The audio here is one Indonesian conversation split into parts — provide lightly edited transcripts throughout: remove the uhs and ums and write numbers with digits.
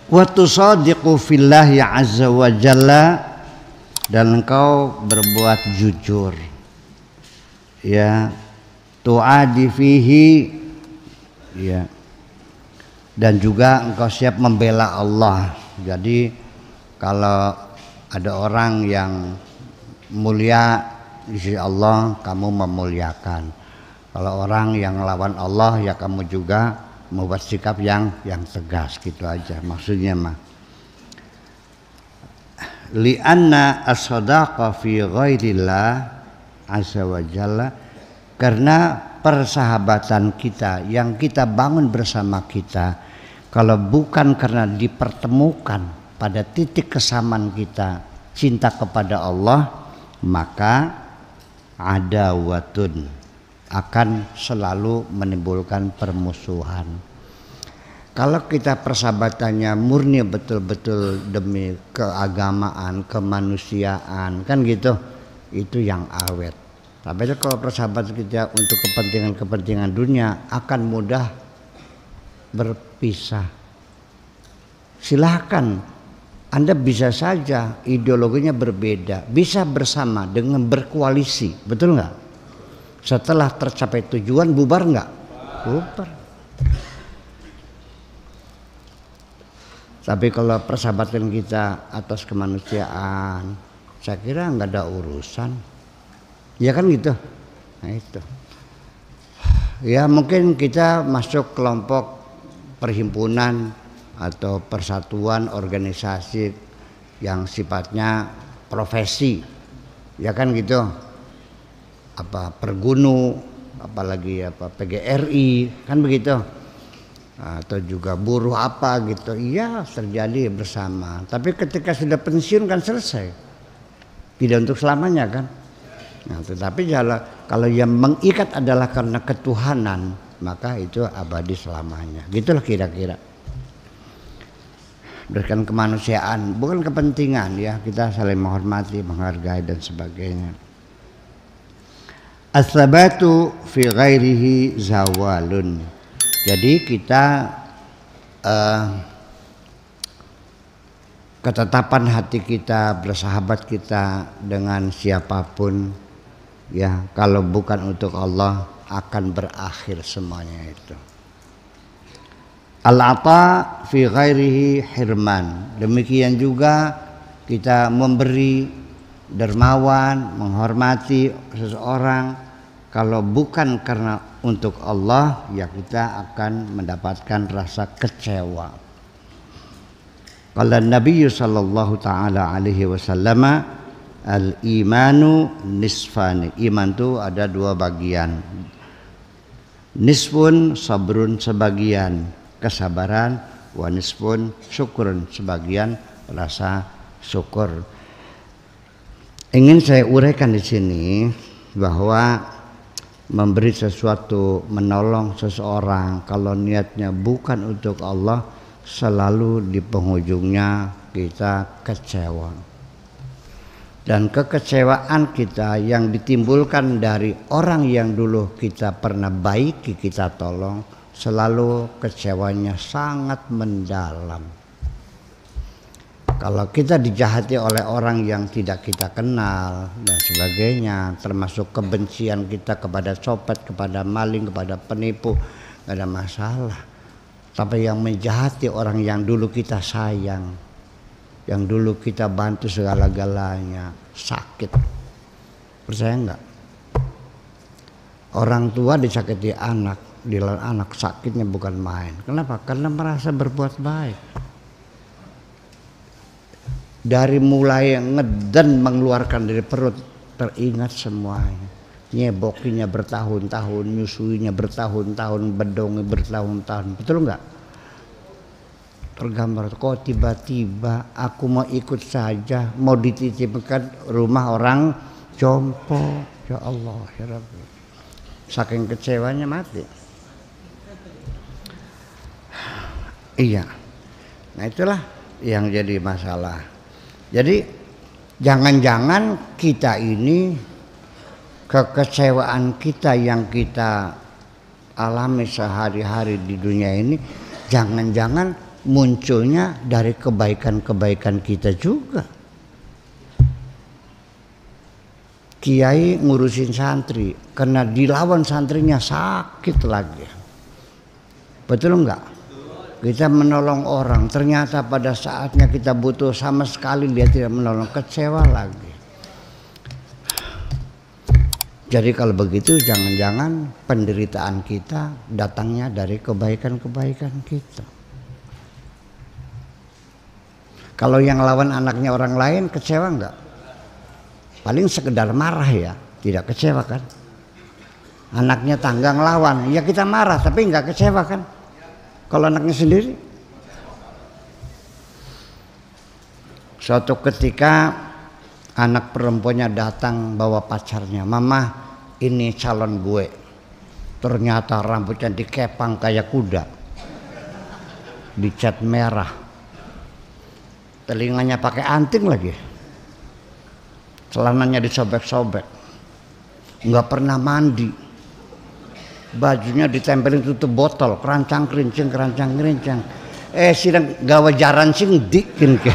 Wa tusadiqu fillahi azza wa jalla, dan engkau berbuat jujur, ya, tu'adi fihi, ya, dan juga engkau siap membela Allah. Jadi kalau ada orang yang mulia di sisi Allah, kamu memuliakan. Kalau orang yang melawan Allah, ya kamu juga membuat sikap yang tegas, gitu aja maksudnya mah. Li'anna as-sadaqa fi ghairillah azza wa jalla, karena persahabatan kita yang kita bangun bersama kita, kalau bukan karena dipertemukan pada titik kesamaan kita cinta kepada Allah, maka adawatun, akan selalu menimbulkan permusuhan. Kalau kita persahabatannya murni betul-betul demi keagamaan, kemanusiaan, kan gitu, itu yang awet. Tapi kalau persahabatan kita untuk kepentingan dunia, akan mudah berpisah. Silahkan, Anda bisa saja ideologinya berbeda, bisa bersama dengan berkoalisi, betul nggak? Setelah tercapai tujuan bubar nggak? Bubar. Tapi kalau persahabatan kita atas kemanusiaan, saya kira nggak ada urusan. Ya kan gitu. Nah itu. Ya mungkin kita masuk kelompok perhimpunan atau persatuan organisasi yang sifatnya profesi. Ya kan gitu. Apa Pergunu, apalagi apa PGRI, kan begitu. Atau juga buruh apa gitu, iya terjadi bersama. Tapi ketika sudah pensiun kan selesai, tidak untuk selamanya kan. Nah, tetapi kalau yang mengikat adalah karena ketuhanan, maka itu abadi selamanya. Gitulah kira-kira. Berikan kemanusiaan, bukan kepentingan ya, kita saling menghormati, menghargai dan sebagainya. As-sabatu fi ghairihi zawalun. Jadi kita ketetapan hati kita, bersahabat kita dengan siapapun, ya kalau bukan untuk Allah akan berakhir semuanya itu. Al-ata fi ghairihi hirman. Demikian juga kita memberi, dermawan, menghormati seseorang, kalau bukan karena untuk Allah, ya kita akan mendapatkan rasa kecewa. Qala Nabi sallallahu taala alaihi wasallam, al-imanu nisfani. Iman itu ada dua bagian. Nisfun sabrun, sebagian kesabaran, wa nisfun syukurun, sebagian rasa syukur. Ingin saya uraikan di sini bahwa memberi sesuatu, menolong seseorang, kalau niatnya bukan untuk Allah, selalu di penghujungnya kita kecewa. Dan kekecewaan kita yang ditimbulkan dari orang yang dulu kita pernah baiki, kita tolong, selalu kecewanya sangat mendalam. Kalau kita dijahati oleh orang yang tidak kita kenal dan sebagainya, termasuk kebencian kita kepada copet, kepada maling, kepada penipu, gak ada masalah. Tapi yang menjahati orang yang dulu kita sayang, yang dulu kita bantu segala-galanya, sakit. Percaya enggak? Orang tua disakiti anak, anak sakitnya bukan main. Kenapa? Karena merasa berbuat baik. Dari mulai ngeden mengeluarkan dari perut, teringat semuanya. Nyebokinya bertahun-tahun, nyusuinya bertahun-tahun, bedongnya bertahun-tahun. Betul enggak? Tergambar, kok tiba-tiba aku mau ikut saja, mau dititipkan rumah orang jompo. Ya Allah, ya Rabbi. Saking kecewanya mati. Iya. Nah itulah yang jadi masalah. Jadi jangan-jangan kita ini, kekecewaan kita yang kita alami sehari-hari di dunia ini, jangan-jangan munculnya dari kebaikan-kebaikan kita juga. Kiai ngurusin santri, karena dilawan santrinya sakit lagi. Betul enggak? Kita menolong orang, ternyata pada saatnya kita butuh sama sekali dia tidak menolong, kecewa lagi. Jadi kalau begitu jangan-jangan penderitaan kita datangnya dari kebaikan-kebaikan kita. Kalau yang lawan anaknya orang lain kecewa enggak? Paling sekedar marah ya, tidak kecewa kan? Anaknya tangga ngelawan, ya kita marah tapi enggak kecewa kan? Kalau anaknya sendiri. Suatu ketika anak perempuannya datang bawa pacarnya, "Mama, ini calon gue." Ternyata rambutnya dikepang kayak kuda, dicat merah, telinganya pakai anting lagi, celananya disobek-sobek, nggak pernah mandi, bajunya ditempelin tutup botol, kerancang kerincing. Sidang gawe jaran sing dikin ke,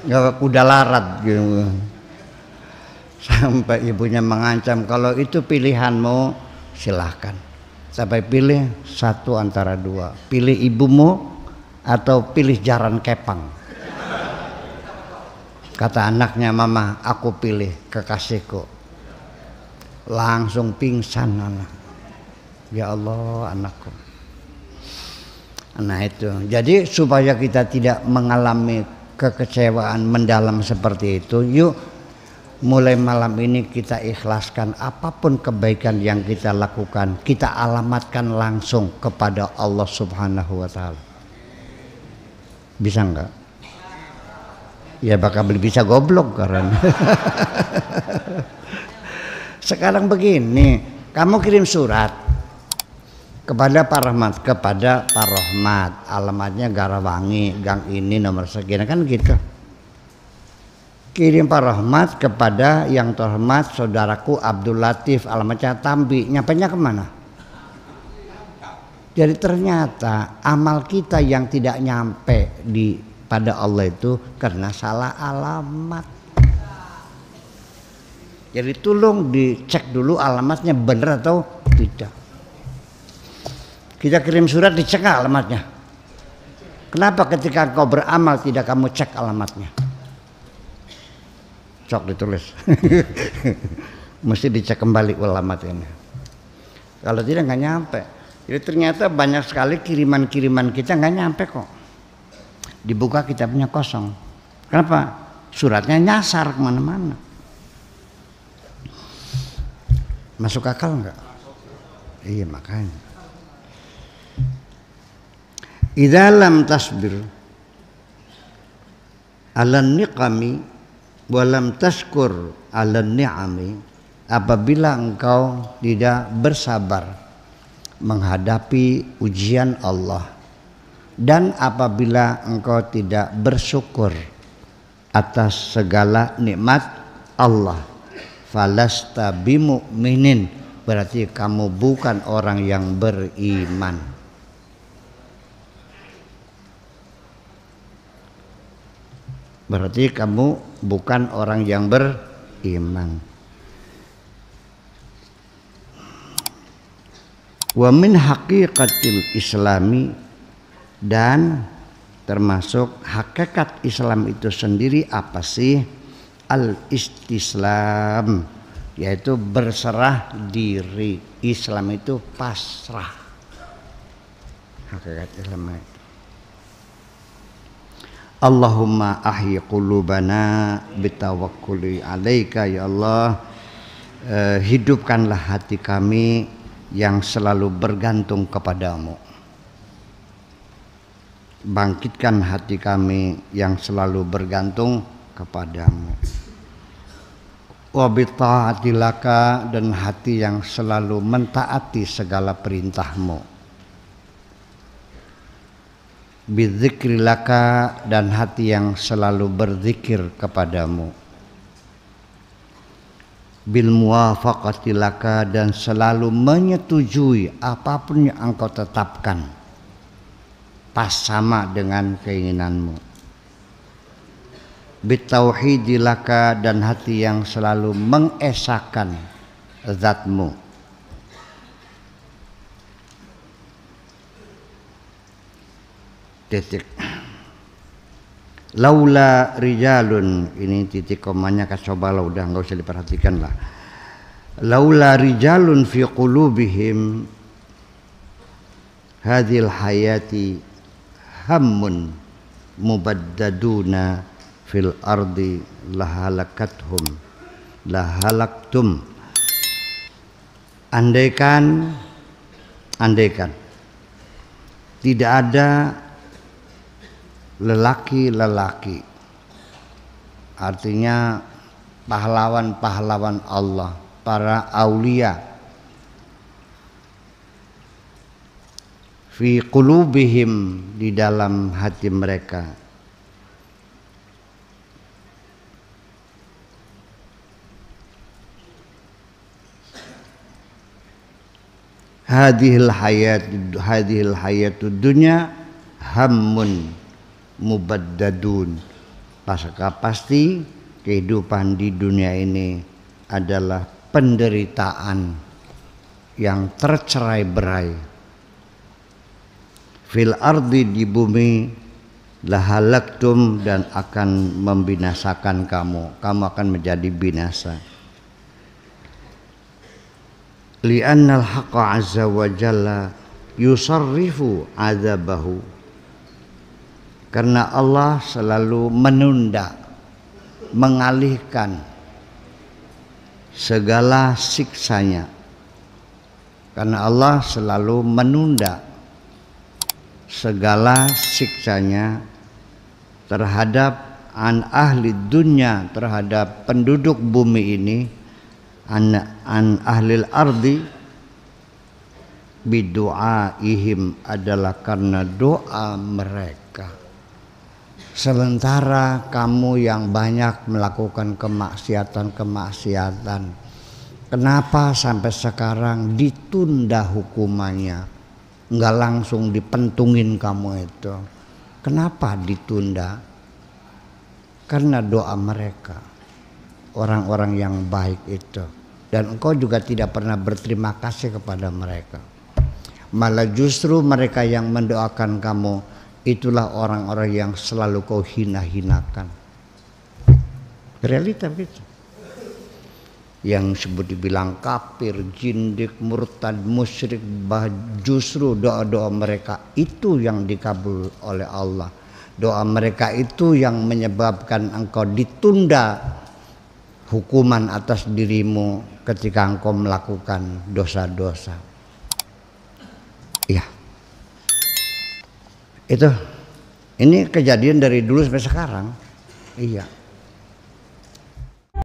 gawe kuda larat gitu. Sampai ibunya mengancam, kalau itu pilihanmu silahkan, sampai pilih satu antara dua, pilih ibumu atau pilih jaran kepang. Kata anaknya, "Mama, aku pilih kekasihku." Langsung pingsan anak. Ya Allah, anakku. Nah itu. Jadi supaya kita tidak mengalami kekecewaan mendalam seperti itu, yuk mulai malam ini kita ikhlaskan apapun kebaikan yang kita lakukan, kita alamatkan langsung kepada Allah Subhanahu wa taala. Bisa enggak? Ya bakal bisa goblok karena sekarang begini, kamu kirim surat kepada Pak Rahmat, alamatnya Garawangi, gang ini nomor sekian, kan gitu. Kirim Pak Rahmat kepada yang terhormat saudaraku Abdul Latif, alamatnya Tambi, nyampainya kemana? Jadi ternyata amal kita yang tidak nyampe pada Allah itu karena salah alamat. Jadi tolong dicek dulu alamatnya benar atau tidak. Kita kirim surat, dicek alamatnya. Kenapa ketika engkau beramal tidak kamu cek alamatnya? Cok ditulis. Mesti dicek kembali alamat ini. Kalau tidak nggak nyampe. Jadi ternyata banyak sekali kiriman-kiriman kita nggak nyampe kok. Dibuka kitabnya kosong. Kenapa? Suratnya nyasar kemana-mana. Masuk akal enggak? Iya makanya. Idza lam tasbir ala niqami wa lam tashkur ala ni'ami, apabila engkau tidak bersabar menghadapi ujian Allah dan apabila engkau tidak bersyukur atas segala nikmat Allah, falasta bimu'minin, berarti kamu bukan orang yang beriman. Berarti kamu bukan orang yang beriman. Wa min haqiqatil islami, dan termasuk hakikat Islam itu sendiri apa sih? Al-istislam, yaitu berserah diri. Islam itu pasrah. Hakikat Islam itu. Allahumma ahyi qulubana bitawakkuli alaika, ya Allah, hidupkanlah hati kami yang selalu bergantung kepadamu. Bangkitkan hati kami yang selalu bergantung kepadamu. Wa bita'atilaka, dan hati yang selalu mentaati segala perintahmu. Bidzikrilaka, dan hati yang selalu berzikir kepadamu. Bil muwafaqatilaka, dan selalu menyetujui apapun yang engkau tetapkan pas sama dengan keinginanmu. Bitauhidi laka, dan hati yang selalu mengesahkan zatmu. Titik. Laula rijalun, ini titik komanya cobalah udah nggak usah diperhatikan lah. Laula rijalun fi qulubihim hadhil hayati hammun mubaddaduna fil ardi lahalaktum. Andaikan tidak ada lelaki-lelaki, artinya pahlawan-pahlawan Allah, para aulia, fi qulubihim, di dalam hati mereka, hadhil hayatud dunya hammun mubaddadun, pasti kehidupan di dunia ini adalah penderitaan yang tercerai-berai. Fil ardi, di bumi, lahalaktum, dan akan membinasakan kamu akan menjadi binasa. Li'annal haqqa azza wa jalla yusarrifu azabahu, karena Allah selalu menunda, mengalihkan segala siksanya. Karena Allah selalu menunda segala siksanya terhadap ahli dunia, terhadap penduduk bumi ini, an ahlil ardi bidu'aihim, adalah karena doa mereka. Sementara kamu yang banyak melakukan kemaksiatan, kenapa sampai sekarang ditunda hukumannya? Enggak langsung dipentungin kamu itu. Kenapa ditunda? Karena doa mereka, orang-orang yang baik itu. Dan engkau juga tidak pernah berterima kasih kepada mereka. Malah justru mereka yang mendoakan kamu, itulah orang-orang yang selalu kau hina-hinakan. Realita begitu. Yang sebut dibilang kafir, jindik, murtad, musyrik, justru doa-doa mereka itu yang dikabul oleh Allah. Doa mereka itu yang menyebabkan engkau ditunda hukuman atas dirimu ketika engkau melakukan dosa-dosa. Iya. Ini kejadian dari dulu sampai sekarang. Iya.